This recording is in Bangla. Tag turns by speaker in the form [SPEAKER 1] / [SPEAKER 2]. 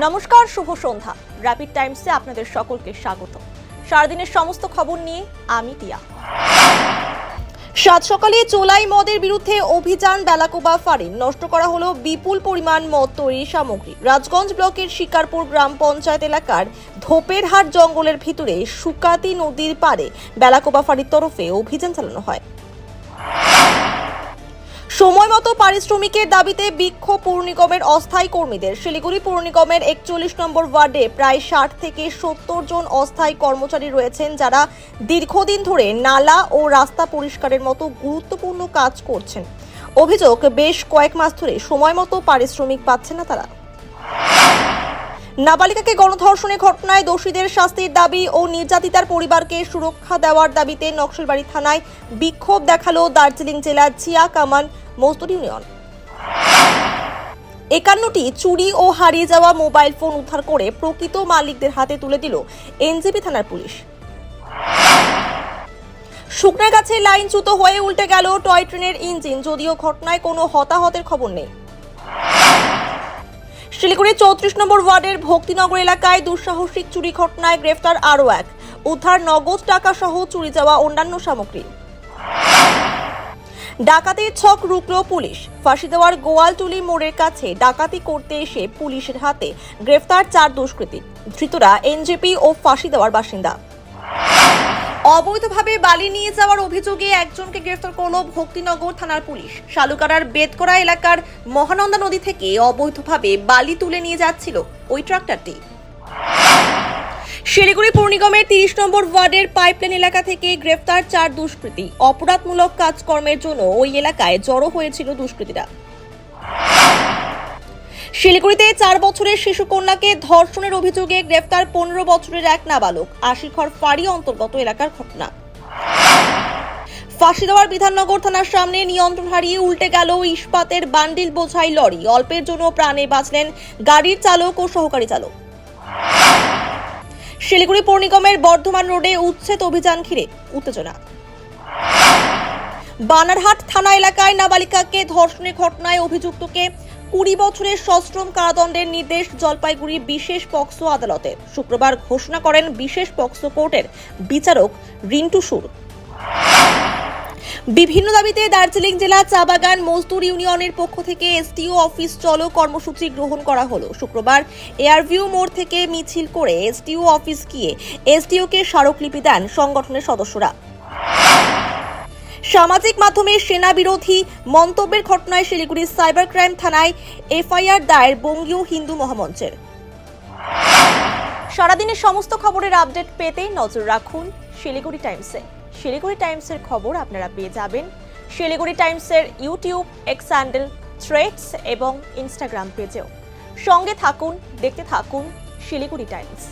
[SPEAKER 1] নমস্কার, শুভ সন্ধ্যা। র্যাপিড টাইমসে আপনাদের সকলকে স্বাগত। সারাদিনের সমস্ত খবর নিয়ে আমি টিয়া। সাত সকালে চোলাই মদের বিরুদ্ধে অভিযান। বেলাকোবা ফাঁড়ি নষ্ট করা হলো বিপুল পরিমাণ মদ তৈরির সামগ্রী। রাজগঞ্জ ব্লকের শিকারপুর গ্রাম পঞ্চায়েত এলাকার ধোপেরহাট জঙ্গলের ভিতরে সুকাতি নদীর পাড়ে বেলাকোবা ফাঁড়ির তরফে অভিযান চালানো হয়। সময় মতো পারিশ্রমিকের দাবিতে বিক্ষোভ পৌর নিগমের অস্থায়ী কর্মীদের। শিলিগুড়ি পৌর নিগমের 41 নম্বর ওয়ার্ডে প্রায় 60 থেকে 70 জন অস্থায়ী কর্মচারী রয়েছেন, যারা দীর্ঘদিন ধরে নালা ও রাস্তা পরিষ্কারের মতো গুরুত্বপূর্ণ কাজ করছেন। অভিযোগ, বেশ কয়েক মাস ধরে সময় মতো পারিশ্রমিক পাচ্ছেন না তারা। নাবালিকাকে গণধর্ষণের ঘটনায় দোষীদের শাস্তির দাবি ও নির্যাতিতার পরিবারকে সুরক্ষা দেওয়ার দাবিতে নকশালবাড়ি থানায় বিক্ষোভ দেখালো দার্জিলিং জেলার জিয়া কামান মজদুর ইউনিয়ন। 51টি চুরি ও হারিয়ে যাওয়া মোবাইল ফোন উদ্ধার করে প্রকৃত মালিকদের হাতে তুলে দিল এনজেপি থানার পুলিশ। শুকনা গাছে লাইনচ্যুত হয়ে উল্টে গেল টয় ট্রেনের ইঞ্জিন, যদিও ঘটনায় কোনো হতাহতের খবর নেই। শিলিগুড়ির 34 নম্বর ওয়ার্ডের ভক্তিনগর এলাকায় দুঃসাহসিক চুরি ঘটনায় গ্রেফতার আরও এক। উদ্ধার নগদ টাকা সহ চুরি যাওয়া অন্যান্য সামগ্রী। ডাকাতির ছক রুখল পুলিশ। ফাঁসি দেওয়ার গোয়ালটুলি মোড়ের কাছে ডাকাতি করতে এসে পুলিশের হাতে গ্রেফতার 4 দুষ্কৃতী। ধৃতরা এনজেপি ও ফাঁসি দেওয়ার বাসিন্দা। অবৈধভাবে বালি নিয়ে যাওয়ার অভিযোগে একজনকে গ্রেফতার করল ভক্তিনগর থানার পুলিশ। শালুকারার বেদকরা এলাকার মহানন্দা নদী থেকে অবৈধভাবে বালি তুলে নিয়ে যাচ্ছিল ওই ট্রাক্টরটি। শিলিগুড়ি পৌর নিগমের 30 নম্বর ওয়ার্ডের পাইপলাইন এলাকা থেকে গ্রেফতার 4 দুষ্কৃতী। অপরাধমূলক কাজকর্মের জন্য ওই এলাকায় জড়ো হয়েছিল দুষ্কৃতীরা। শিলিগুড়িতে 4 বছরের শিশুকন্যাকে ধর্ষণের অভিযোগে গ্রেফতার 15 বছরের এক নাবালক। আশিঘর ফাঁড়ি অন্তর্গত এলাকার ঘটনা। ফাঁসি দেওয়ার বিধাননগর থানার সামনে নিয়ন্ত্রণ হারিয়ে উল্টে গেল ইস্পাতের বান্ডিল বোঝাই লরি। অল্পের জন্য প্রাণে বাঁচলেন গাড়ির চালক ও সহকারী চালক। শিলিগুড়ি পৌর নিগমের বর্ধমান রোডে উচ্ছেদ অভিযান ঘিরে উত্তেজনা। বানারহাট থানা এলাকায় নাবালিকাকে ধর্ষণের ঘটনায় অভিযুক্তকে 20 বছরের সশ্রম কারাদণ্ডের নির্দেশ জলপাইগুড়ি বিশেষ পক্সো আদালতে। শুক্রবার ঘোষণা করেন বিশেষ পক্সো কোর্টের বিচারক রিন্টু সুর। বিভিন্ন দাবিতে দার্জিলিং জেলা চা বাগান মজদুর ইউনিয়নের পক্ষ থেকে এসটিও অফিস চলো কর্মসূচি গ্রহণ করা হলো। শুক্রবার এয়ারভিউ মোড় থেকে মিছিল করে এসটিও অফিস গিয়ে এসটিওকে স্মারকলিপি দেন সংগঠনের সদস্যরা। সামাজিক মাধ্যমে সেনা বিরোধী মন্তব্যের ঘটনায় শিলিগুড়ির সাইবার ক্রাইম থানায় এফআইআর দায়ের বঙ্গীয় হিন্দু মহামঞ্চের। সারাদিনের সমস্ত খবরের আপডেট পেতে নজর রাখুন শিলিগুড়ি টাইমসে। শিলিগুড়ি টাইমসের খবর আপনারা পেয়ে যাবেন শিলিগুড়ি টাইমসের ইউটিউব, এক্স হ্যান্ডেল, থ্রেডস এবং ইনস্টাগ্রাম পেজেও। সঙ্গে থাকুন, দেখতে থাকুন শিলিগুড়ি টাইমস।